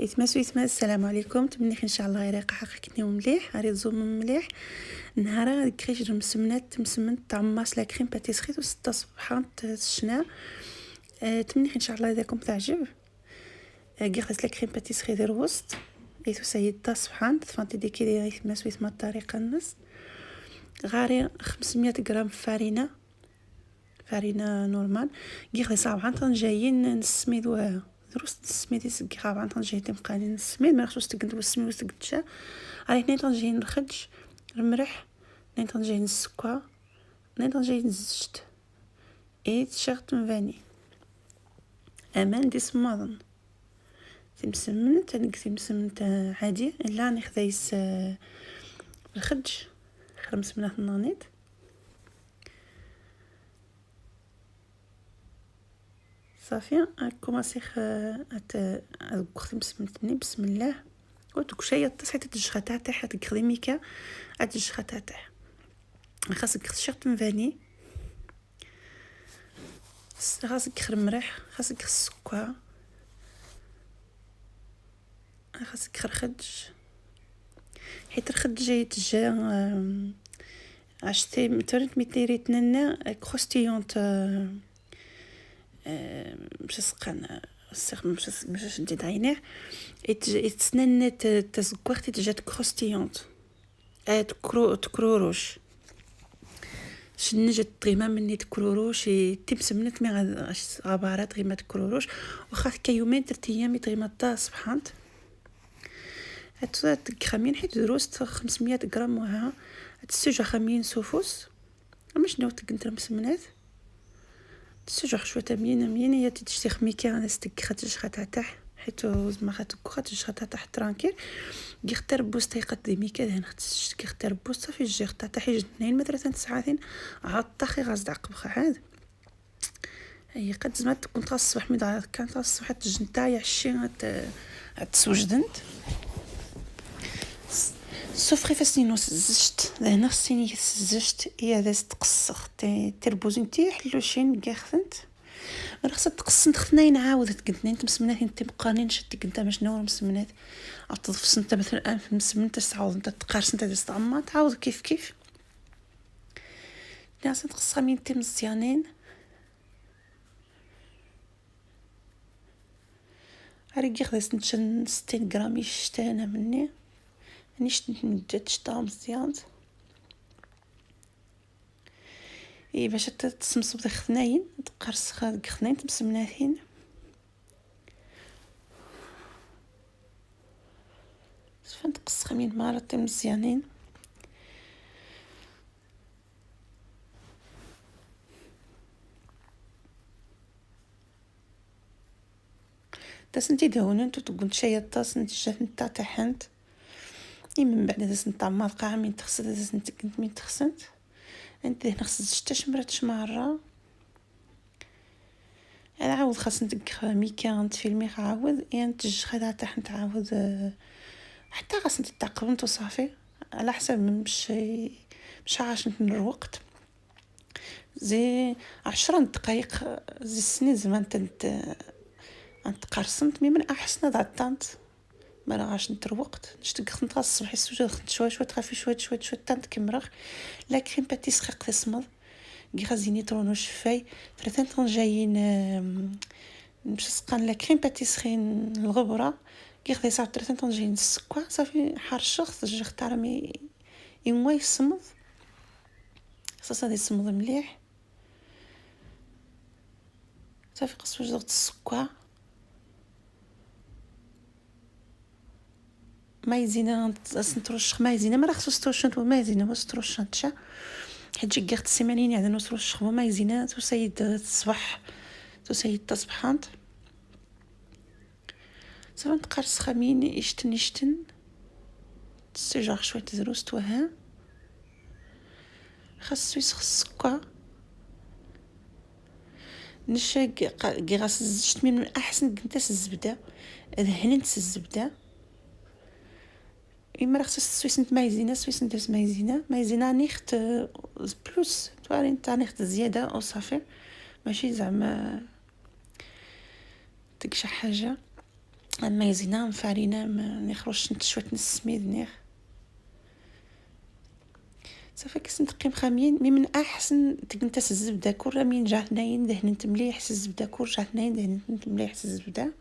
يتماس السلام عليكم. تمنيح ان شاء الله يريق حقيقتني مليح هاري زوم مليح نهار كريج مسمنت طعماس لا كريم باتيسري و 6 صباحا الشنا. تمنيح ان شاء الله اذا كنت تعجب غيرت لا كريم باتيسري ديال الوسط ايتو سيد صباحا فانتي دي كي يتماس الطريقه النص غاري 500 غرام فارينه نورمال غير صباحا جايين نسميدوها دروس السميد يسقي طبعا طنجي تمقاني السميد ما خصوش تقد والسميد وتقدشا على اثنين طنجي نخرج المرح اثنين طنجي السكر اثنين طنجي الزيت اي تشغط فاني امان دي سماضن تمسمنت تمسمنت عادي الا نخدايس الخرج خرمس منه النانيت صافي كوماسي كنت مسمتني بسم الله ودوك شويه تصحيت تجختا تاع تكريميكا تجختا تاع خاصك تشرط من فاني خاصك خرمرح خاصك السكر خاصك خرخدج حيت الخدج جاي تجا عشتي مترنت ميتيري تننا كروستيونت مش سقان السيخ مش ندير عينيه يتسننت تزكوختي تجات كروستيونت تكروروش شنجت غيما مني تكروروش تمسمنت مي غبارات غيما تكروروش وخاف كيومين 3 ايام غيما تا صبحانت تكرمين حيت دروست 500 غرام وها تسجع خمين سوفوس مش نوت كنت مسمنات تسجع شويه مين هي تشتي خميكا انا استكخت خاطر تاع حيت ما خاتش خاطر تاع ترانكيل غير بوست يقدر ميكا هنا خصك غير بوست في الجير تاع حي 2 متر 3 ساعات عطخي غاز دعق بخاد هي قد زعما كنت الصباح مي كانت الصباح تجنتا عشي تسوجدنت سوفري فاسينو سزشت هنا خصني سزشت هي هذا تقصخ تربوزين تيحلو شين كاخنت انا خصت تقصنت خناين عاودت قلت انت مسمنات انت بقانين شتك انت باش نور مسمنات عطف سنت مثلا في مسمنت تعاود انت تقارس انت تستعمر تعاود كيف لازم تقصها من تي مزيانين هاري خديت نشن 60 غرام يشتانا مني نيش نجد شتا مزيان اي باش تسمسم د خناين تقرص خاد خناين تمسمناثين فانت تقص خمين مرات مزيانين تسنتي دهون انت تقول شي طاس انت جات نتا تحنت من بعد داز نتا مالقا من تغسل داز انت كنت من تغسلت انت هنا خصك شتاش مرات مره انا عاود خاص ندق ميكا فيلمي عاود انت خدا تحت عاود حتى خاص تتعقب وصافي على حسب مش عاشت من الوقت زي 10 دقائق زي السنين زمان انت قرصنت من احسن ضعطانت ما راغاش نتروقت نشتق خنت الصبح السوجه خنت شويه تخافي شويه تانت كمرخ لكن باتيس خق تصمد غازيني طرونو شفاي 3 طن جايين مش سقان لا كريم باتيسري الغبره كيخدي صافي 3 طن جايين السكر صافي حرشخ جخ ترمي يموي يصمد صافي هذا يصمد مليح صافي قص وجه السكر مايزينا نترش مايزينا ما خصوش ترش مايزينا واش ترش نتشا حيت جي قرت السيمانين يعني نترش مايزينا وسيد الصباح وسيد تصبحانت صافي نقرص خمين يشتن تسجع شويه دروست وها خاص يسخ السكر نشاق غاس زجت من احسن كنت الزبده دهنت الزبده إما خصك سويسنت مايزينا نيخت بلوس توارين تاع نيخت زياده او صافي ماشي زعما تكشح حاجه اما يزينا مفارينه نخرج شويه السميد نيخ صافي كنتقي مخامين من احسن تكنت الزبده كل من جات ناين دهنت مليح الزبده كل جات ناين دهنت مليح الزبده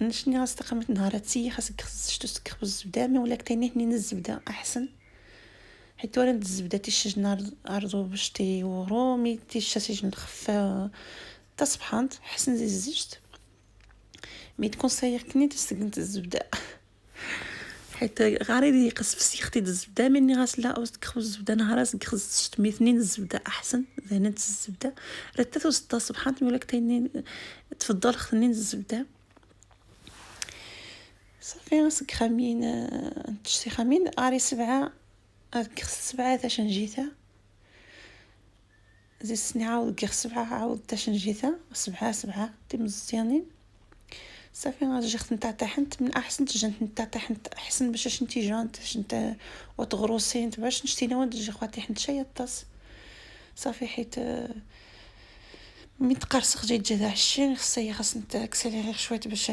نشني غاستقمت نهار تسي خاصك شتو تسكخ بالزبده مي ولا كتيني هني الزبده احسن حيت ورد الزبده تيشج نهار ارضو باش تيورو تيشج نخفى تصبحانت حسن زي زجت مي تكون صايغ تستقنت الزبده حيت غاري يقص في سيختي الزبده مني غاسلا او تكخو الزبده نهار خصت ميثنين الزبده احسن زينت الزبده رتات وسط سبحانت ولا كتيني تفضل خنين الزبده صافي غاسك خامين تشتي خامين اري 7 7 تاش نجيتها زي السني عاود كيخ 7 عاود تاش نجيتها 7 تي مزيانين صافي غنجي نتاع تحت من احسن تجنت نتاع تحت احسن باش نتي جانت انت وتغروسين باش نشتي نواد تجي خواتي حنت شي الطاس صافي حيت مي تقرصخ جاي تجا الشين خاص نتا اكسليري شويه باش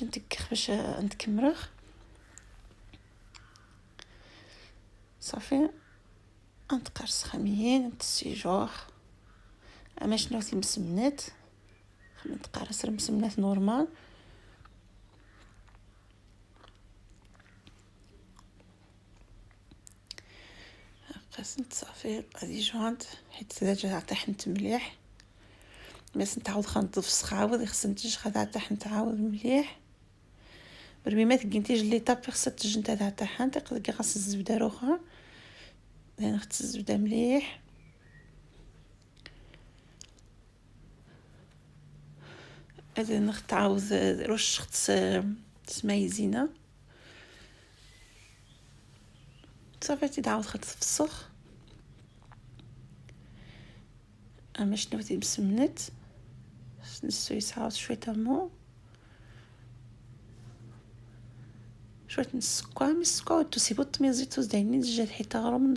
نتكخ باش نتكمرخ صافي نتقرص خميين نتسيجوغ اما شنو مسمنات نتقرص مسمنات نورمال قسنت صافي هذه جوانت حيت ديجا طيحت مليح بس نتعاود خنضف السخاوض خصني تجي خدعه تحت تعاود مليح برمي ما تقنتيش لي طابي خصها تجي نتا تحت تقدر غاس الزبده روخه لان خص الزبده مليح هذا نتعاود رش خص تسمايزينه صافي تعاود تفسخ اما شنو مسمنت نسوي صعود شويه تمو شويه السكر السكر تسيبط ميزيتو زينين جات حيت غروم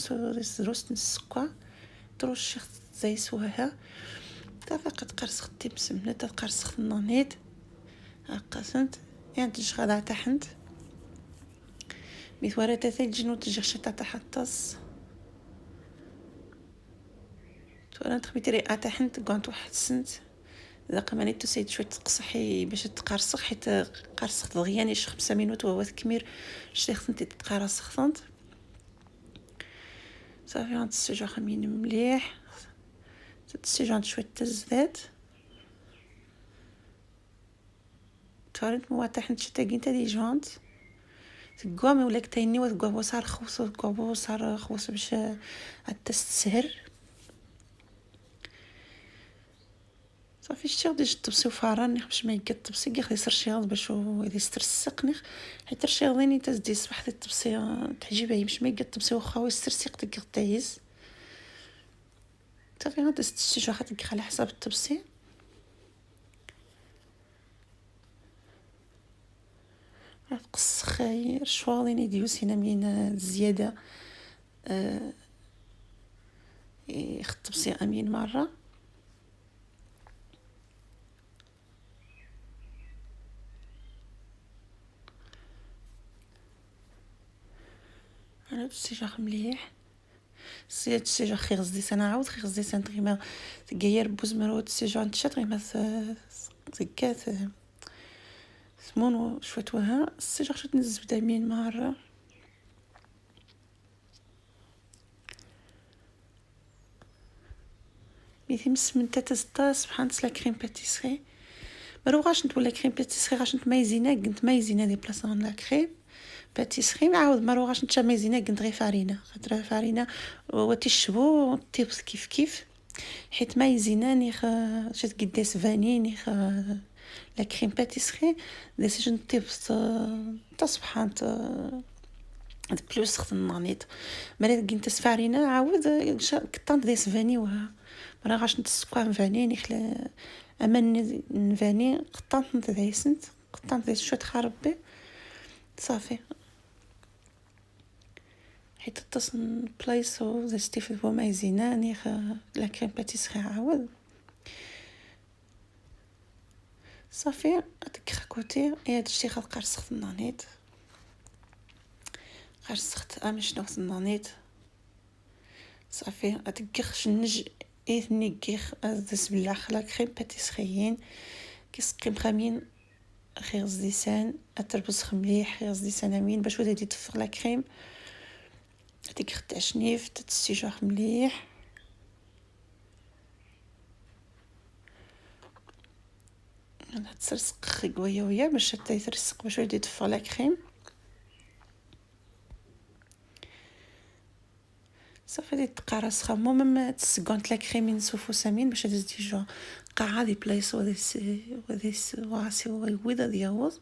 روست السكر ترش زي سواها صافي قرصخت مسمنه قرصخت النانيت قسنت يعني تشغل تحت ميثوره تاثي جنو تجي شتا تحطس تونا تخبيتري تحت كونت واحد سنت اذا قماني تسيد شويه تقصحي باش تقرصخ حيت قرصخت دغيا 5 مينوت وهو كمير شيخ انت تقرصخت صافي غنتسجو خمين مليح تسجو شويه الزيت تفرنت موا تحت شتاقين تاع دي جونت تقوم ولا كتيني وتقوم صار خوص وتقوم صار خوص باش تستسهر صافي شتي غادي تطبسي وفران باش ما يقد طبسي كي خصي رشيض باش يدي يسترسقني حيت رشيضيني تزدي صباح الطبسي تعجبها باش ما يقد طبسي واخا يسترسق ديك الطيز صافي غادي تستشي واحد على حساب الطبسي تقص خير شواليني ديوسينا من زياده يخطبسي امين مره انا تسيجا مليح سيت تسيجا خير زيت انا عاود خير زيت انتغيما تغير بوز مرو تسيجا نتشات غيما زكات ثمون شويه وها السيجا شويه الزبده مين مره ميثي مسمن تاتا سبحان لا كريم باتيسري مرو غاش نتولا كريم باتيسري غاش نتمايزينا قنت مايزينا دي بلاصون لا كريم باتيسري نعاود مرو غاش نتمايزينا قنت غير فارينه خاطر فارينه وتيشبو تيبس كيف حيت مايزينا نيخ شات قداس فاني نيخ لا كريم باتيسري دي سجن تيبس تصبحان بلوس خدم نانيت مرات قنت سفارينه عاود كطنت دي سفاني وها مرا غاش نتسكوا فاني نخلا اما نفاني قطنت نتدايسنت قطنت دايس شويه خربي صافي حيت تصن بلايصو زي ستيف بو مايزينا نيخ لا كريم باتيسري عاود صافي هذاك كوتي هاد الشيء قرصخت النانيت قرصخت شنو النانيت صافي هذاك شنج اثني كيخ دس بالله خلا كريم باتيسريين كيسقي مخامين خير زيسان اتربس مليح خير زيسان امين باش ودا يتفق لا كريم هذيك خدع شنيف تتسيجوغ مليح انا تسرسق خيويه ويا باش حتى يترسق باش ودا يتفق لا كريم صافي دي تقارص خمو مم تسقونت لا كريم نسوفو سامين باش هذا ديجا قاعه دي بلايص وديس واسي ويدا دياوز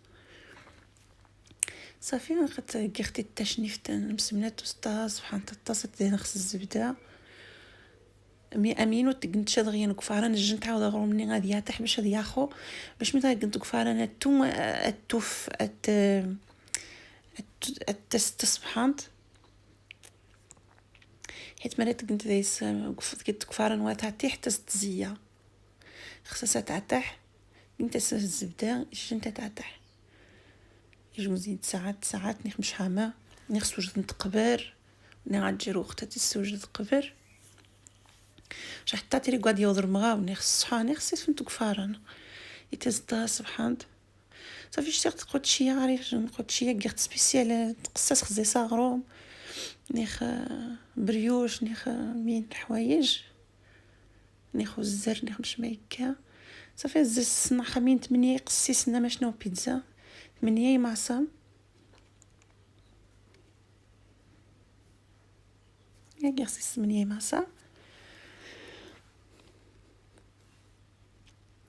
صافي لقيت كيختي التشنيف مسمنات وسطا سبحان تطاسه ديال خص الزبده مي امين وتقنت شادغيا كفاره نجن تعاود غرو مني غادي يطيح باش هذا ياخو باش متى قلت كفاره انا التوم التوف سبحان حيت مرات قلت دايس قلت كفاره نواتها حتى تزيا خصها تعطح قلت الزبده جنت تعطح يجوزين ساعات نخ مش حامه نخ وجد نتقبر نعجر وقتها تسوجد قبر حتى تري قاعد يوضر مغاو نخ الصحه نخ فهمت كفارن يتزدا سبحان صافي شتيت قلت شي عارف قلت شي قلت سبيسيال تقصص خزي صاغروم نخ بريوش نخ مين حوايج نخ الزر نخ مش ميكا صافي الزز صنع خمين 8 قصيصنا ما شنو بيتزا 8 معصم يا قصيص 8 معصم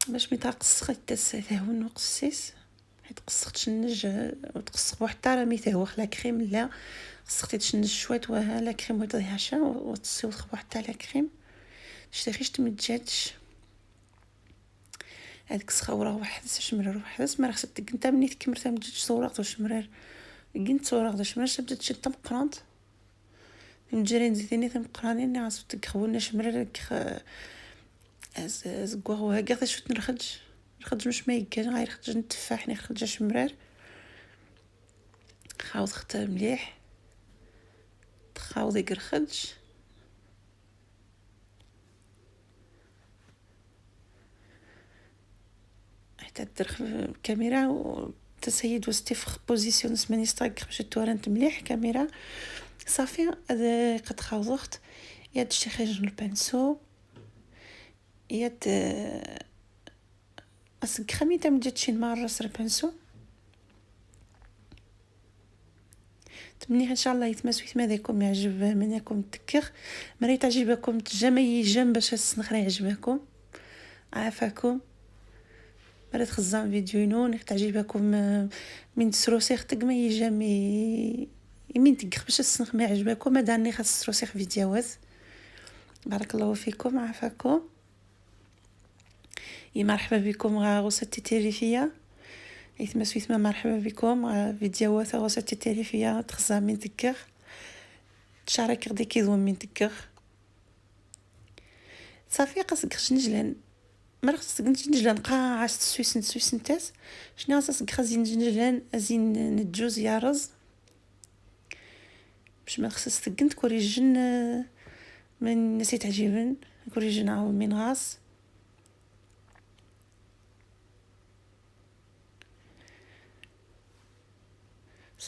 باش مي تقص خيت هون وقصيص حيت قصقت شنج وتقصق حتى راه مي هو لا كريم لا قصقتي تشنج شويه وها لا كريم وتضيعها وتصيو تخبو حتى لا كريم شتي تمجاتش هذيك صخوره واحد شمرر واحد ما خصك انت مني تكمرت ما تجيش صورات وشمرر قنت صورات شمرر تبدا تشد تمقرانت مجرين زيتيني تمقرانين عاصف تخولنا شمرر از كوغو هكا شفت نخرج مش ما يكان غير خرج نتفاح نخرج شمرر خاوض ختا مليح تخاوض يقرخج حتى تدرخ الكاميرا وتسيد وستيف بوزيسيون سماني ستاك باش تورنت مليح كاميرا صافي هذا قد خاوضت يد شي خرج البانسو يد اسك خميته مجات شي مره سر بانسو تمني ان شاء الله يتمسويت ماذاكم يعجب منكم تكخ مريت تعجبكم تجمعي جنب باش السنخره يعجبكم عافاكم مرات خزان فيديو نون تعجبكم من تسروسيخ تقما يجمي يمين تكخ باش السنخ ما يعجبكم ما داني خاص تسروسيخ فيديوهات بارك الله فيكم عافاكم مرحبا بكم غوستي تيريفيا يتمسويت مرحبا بكم فيديوهات غوستي تيريفيا تخزا من تكر تشارك غدي كيدوم من تكر صافي قصك شنجلان مرخص نجلان قاعه سويسن تاس شنو اساس خزين نجلان ازين نجوز يا رز باش ما خصص تقنت كوريجن من نسيت عجيبن كوريجن عاو من غاس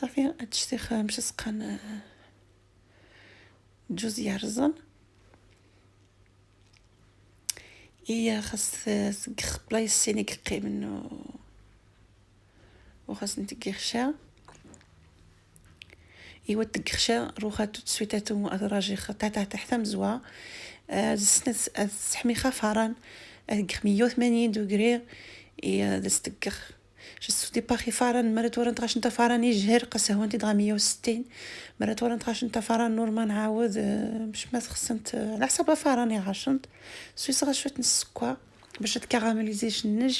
صافي هادشي مش سقان جوز يارزن هي خاص بلايص سيني كقي منو وخاص نتكخشا ايوا تكخشا روخا تسويتاتو ادراجي خطاتا تحت مزوا السنس السحميخه فران 180 دوغري اي دستكخ جست دي باخي فران مرات ورا نتغاش نتا فران يجهر قسه هو انت دغا 160 مرات ورا نتغاش نتا فران نورمال نعاود باش ما خصنت على حسب فراني غاشنت سويس غا شويه السكر باش تكاراميليزيش النج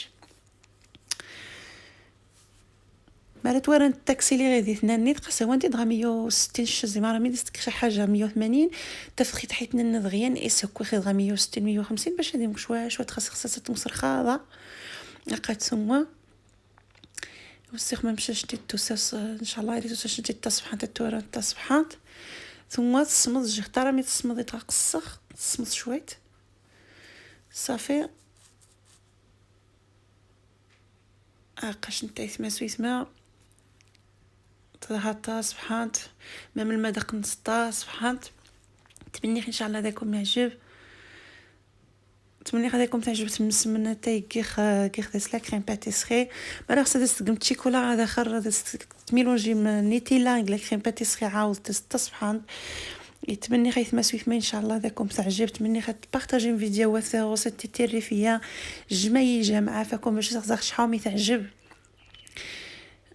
مرات ورا التاكسي غادي ثناني قسه هو انت دغا 160 شزي مره مي دستك شي حاجه 180 تفخيت حيت دغيا اسكو خي دغا 160 150 باش هذه شويه خاصها تمسر خاضه لقيت ثم وسيخ ما مشاش دي توساس ان شاء الله يدي توساش دي التصفحات التورا التصفحات ثم تصمد جي اختار مي تصمد تقصخ تصمد شويت صافي اقاش نتايت ما سويتما تظهر صفحات مام المدق نسطا صفحات. تمني ان شاء الله داكم يعجب، تمني غاديكم تعجب تمس من تاي كيخ داس لا كريم باتيسري مرا خصها تستقم شيكولا هذا خر تميلونجي من نيتيلا لا كريم باتيسري عاود تصفحان. يتمني خيث ما سويت ما ان شاء الله داكم تعجب، تمني بارطاجي فيديوهات وسط الترفيه جمعي جامعه فكم باش تغزق شحال تعجب.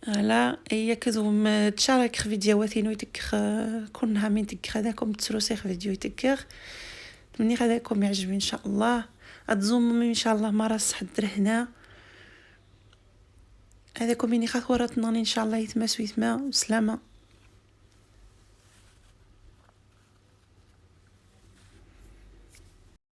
لا هي كذوم تشارك فيديوهاتي نويتك كونها من تك هذاكم تسروسيخ فيديو تكر. تمني هذاكم يعجبني ان شاء الله. اتزوم ان شاء الله مرة حضر هنا هذاكم مني خاطورات ان شاء الله يتماسوا يتما سلامه.